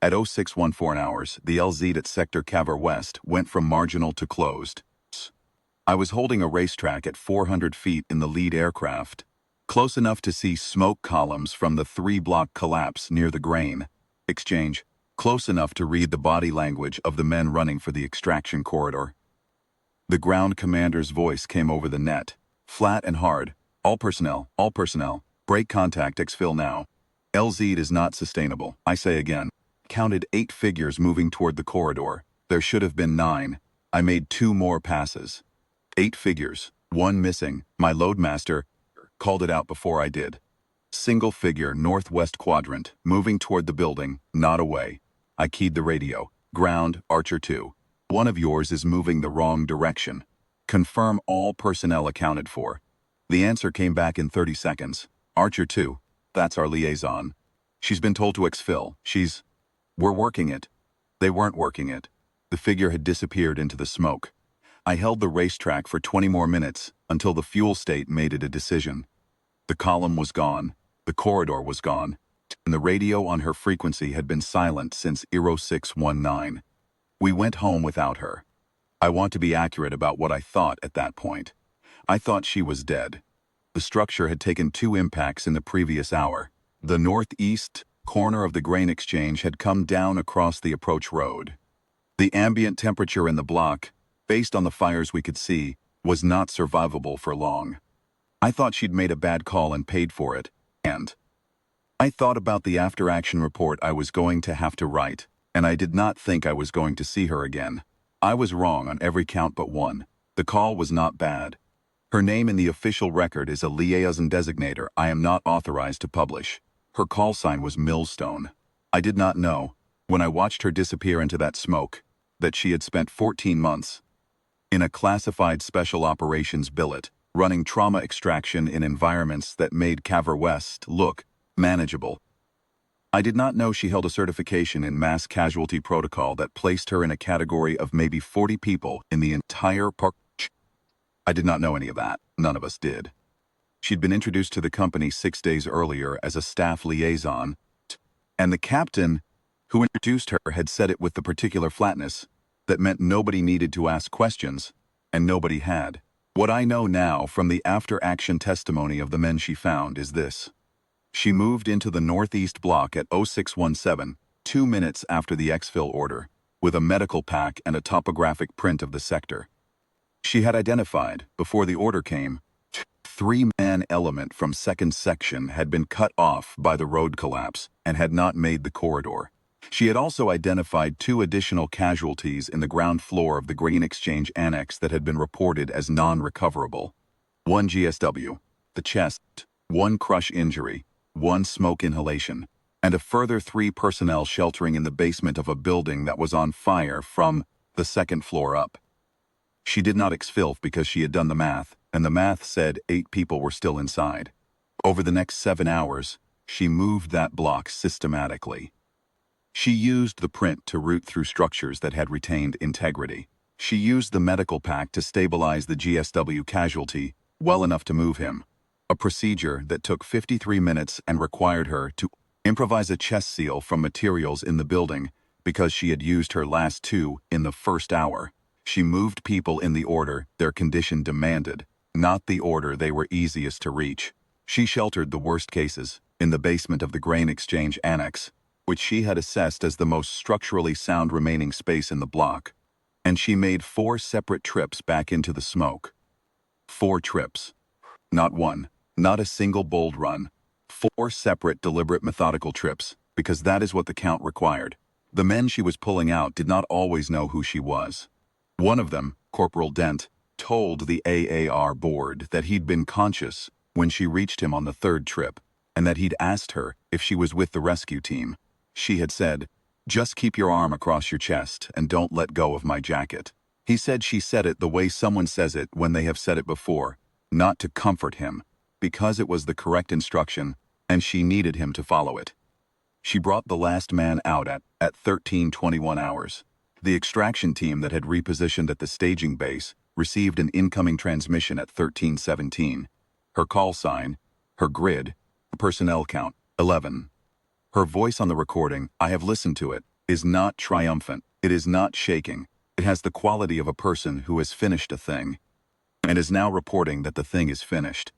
At 0614 hours, the LZ at Sector Caver West went from marginal to closed. I was holding a racetrack at 400 feet in the lead aircraft, close enough to see smoke columns from the 3-block collapse near the grain exchange, close enough to read the body language of the men running for the extraction corridor. The ground commander's voice came over the net, flat and hard. All personnel, break contact, exfil now. LZ is not sustainable, I say again. Counted 8 figures moving toward the corridor. There should have been 9. I made 2 more passes. 8 figures, 1 missing. My loadmaster called it out before I did. Single figure, northwest quadrant, moving toward the building, not away. I keyed the radio. Ground, Archer 2. One of yours is moving the wrong direction. Confirm all personnel accounted for. The answer came back in 30 seconds. Archer 2. That's our liaison. She's been told to exfil. We're working it. They weren't working it. The figure had disappeared into the smoke. I held the racetrack for 20 more minutes until the fuel state made it a decision. The column was gone, the corridor was gone, and the radio on her frequency had been silent since 0619. We went home without her. I want to be accurate about what I thought at that point. I thought she was dead. The structure had taken 2 impacts in the previous hour. The northeast corner of the grain exchange had come down across the approach road. The ambient temperature in the block, based on the fires we could see, was not survivable for long. I thought she'd made a bad call and paid for it, and I thought about the after-action report I was going to have to write, and I did not think I was going to see her again. I was wrong on every count but one. The call was not bad. Her name in the official record is a liaison designator I am not authorized to publish. Her call sign was Millstone. I did not know, when I watched her disappear into that smoke, that she had spent 14 months in a classified special operations billet, running trauma extraction in environments that made Caver West look manageable. I did not know she held a certification in mass casualty protocol that placed her in a category of maybe 40 people in the entire park. I did not know any of that. None of us did. She'd been introduced to the company 6 days earlier as a staff liaison, and the captain who introduced her had said it with the particular flatness that meant nobody needed to ask questions, and nobody had. What I know now from the after-action testimony of the men she found is this. She moved into the northeast block at 0617, 2 minutes after the exfil order, with a medical pack and a topographic print of the sector. She had identified, before the order came, 3-man element from 2nd section had been cut off by the road collapse and had not made the corridor. She had also identified 2 additional casualties in the ground floor of the grain exchange annex that had been reported as non-recoverable. 1 GSW, the chest, 1 crush injury, 1 smoke inhalation, and a further 3 personnel sheltering in the basement of a building that was on fire from the 2nd floor up. She did not exfil because she had done the math, and the math said 8 people were still inside. Over the next 7 hours, she moved that block systematically. She used the print to route through structures that had retained integrity. She used the medical pack to stabilize the GSW casualty well enough to move him, a procedure that took 53 minutes and required her to improvise a chest seal from materials in the building because she had used her last 2 in the first hour. She moved people in the order their condition demanded, not the order they were easiest to reach. She sheltered the worst cases in the basement of the grain exchange annex, which she had assessed as the most structurally sound remaining space in the block, and she made 4 separate trips back into the smoke. 4 trips. Not one, not a single bold run. 4 separate, deliberate, methodical trips, because that is what the count required. The men she was pulling out did not always know who she was. One of them, Corporal Dent, told the AAR board that he'd been conscious when she reached him on the 3rd trip, and that he'd asked her if she was with the rescue team. She had said, "Just keep your arm across your chest and don't let go of my jacket." He said she said it the way someone says it when they have said it before, not to comfort him, because it was the correct instruction and she needed him to follow it. She brought the last man out at 13:21 hours. The extraction team that had repositioned at the staging base received an incoming transmission at 13:17. Her call sign, her grid, personnel count, 11. Her voice on the recording, I have listened to it, is not triumphant. It is not shaking. It has the quality of a person who has finished a thing and is now reporting that the thing is finished.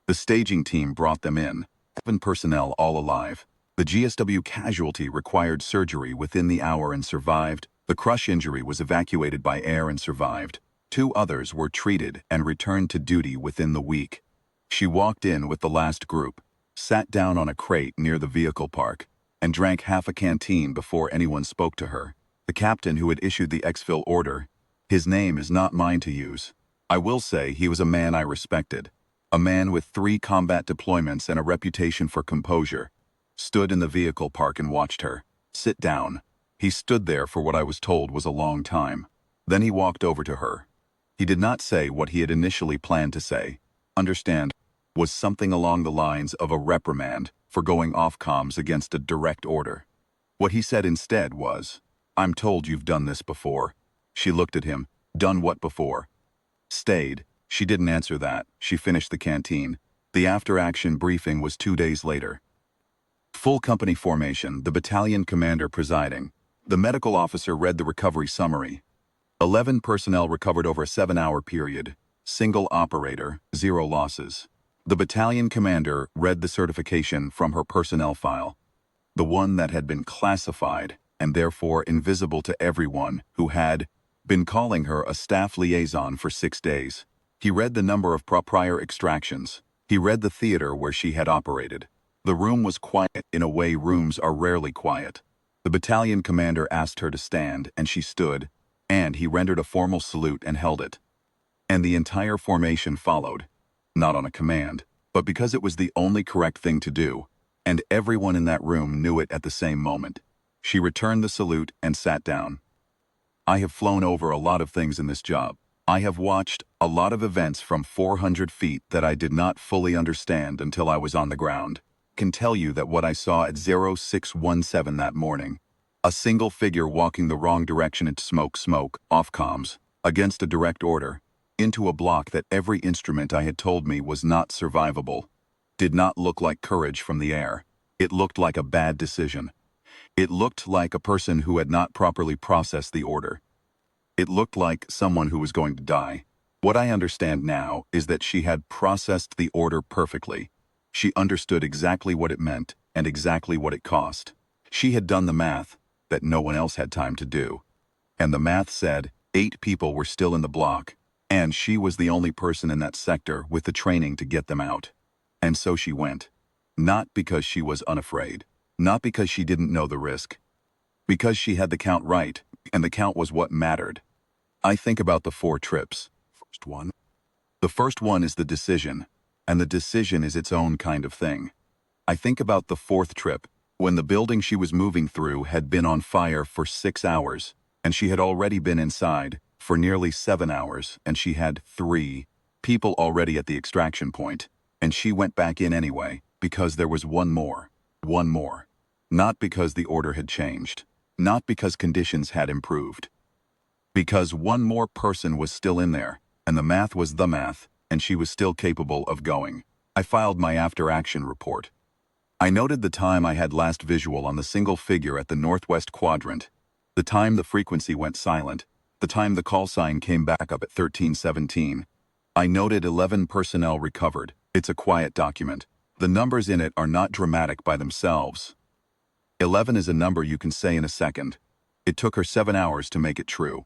The staging team brought them in. 7 personnel all alive. The GSW casualty required surgery within the hour and survived. The crush injury was evacuated by air and survived. 2 others were treated and returned to duty within the week. She walked in with the last group, sat down on a crate near the vehicle park, and drank half a canteen before anyone spoke to her. The captain who had issued the exfil order, his name is not mine to use. I will say he was a man I respected. A man with 3 combat deployments and a reputation for composure, stood in the vehicle park and watched her. Sit down. He stood there for what I was told was a long time. Then he walked over to her. He did not say what he had initially planned to say. Understand, was something along the lines of a reprimand for going off comms against a direct order. What he said instead was, "I'm told you've done this before." She looked at him. Done what before? Stayed. She didn't answer that. She finished the canteen. The after-action briefing was 2 days later. Full company formation, the battalion commander presiding. The medical officer read the recovery summary. 11 personnel recovered over a 7-hour period. Single operator, 0 losses. The battalion commander read the certification from her personnel file, the one that had been classified and therefore invisible to everyone who had been calling her a staff liaison for 6 days. He read the number of prior extractions. He read the theater where she had operated. The room was quiet in a way rooms are rarely quiet. The battalion commander asked her to stand, and she stood, and he rendered a formal salute and held it. And the entire formation followed, not on a command, but because it was the only correct thing to do, and everyone in that room knew it at the same moment. She returned the salute and sat down. I have flown over a lot of things in this job. I have watched a lot of events from 400 feet that I did not fully understand until I was on the ground. Can tell you that what I saw at 0617 that morning, a single figure walking the wrong direction into smoke, off comms, against a direct order, into a block that every instrument I had told me was not survivable, did not look like courage from the air. It looked like a bad decision. It looked like a person who had not properly processed the order. It looked like someone who was going to die. What I understand now is that she had processed the order perfectly. She understood exactly what it meant and exactly what it cost. She had done the math that no one else had time to do. And the math said 8 people were still in the block, and she was the only person in that sector with the training to get them out. And so she went. Not because she was unafraid. Not because she didn't know the risk. Because she had the count right, and the count was what mattered. I think about the 4 trips. The first one is the decision, and the decision is its own kind of thing. I think about the 4th trip, when the building she was moving through had been on fire for 6 hours, and she had already been inside for nearly 7 hours, and she had 3 people already at the extraction point, and she went back in anyway, because there was one more. Not because the order had changed, not because conditions had improved. Because one more person was still in there, and the math was the math, and she was still capable of going. I filed my after-action report. I noted the time I had last visual on the single figure at the northwest quadrant, the time the frequency went silent, the time the call sign came back up at 1317. I noted 11 personnel recovered. It's a quiet document. The numbers in it are not dramatic by themselves. 11 is a number you can say in a second. It took her 7 hours to make it true.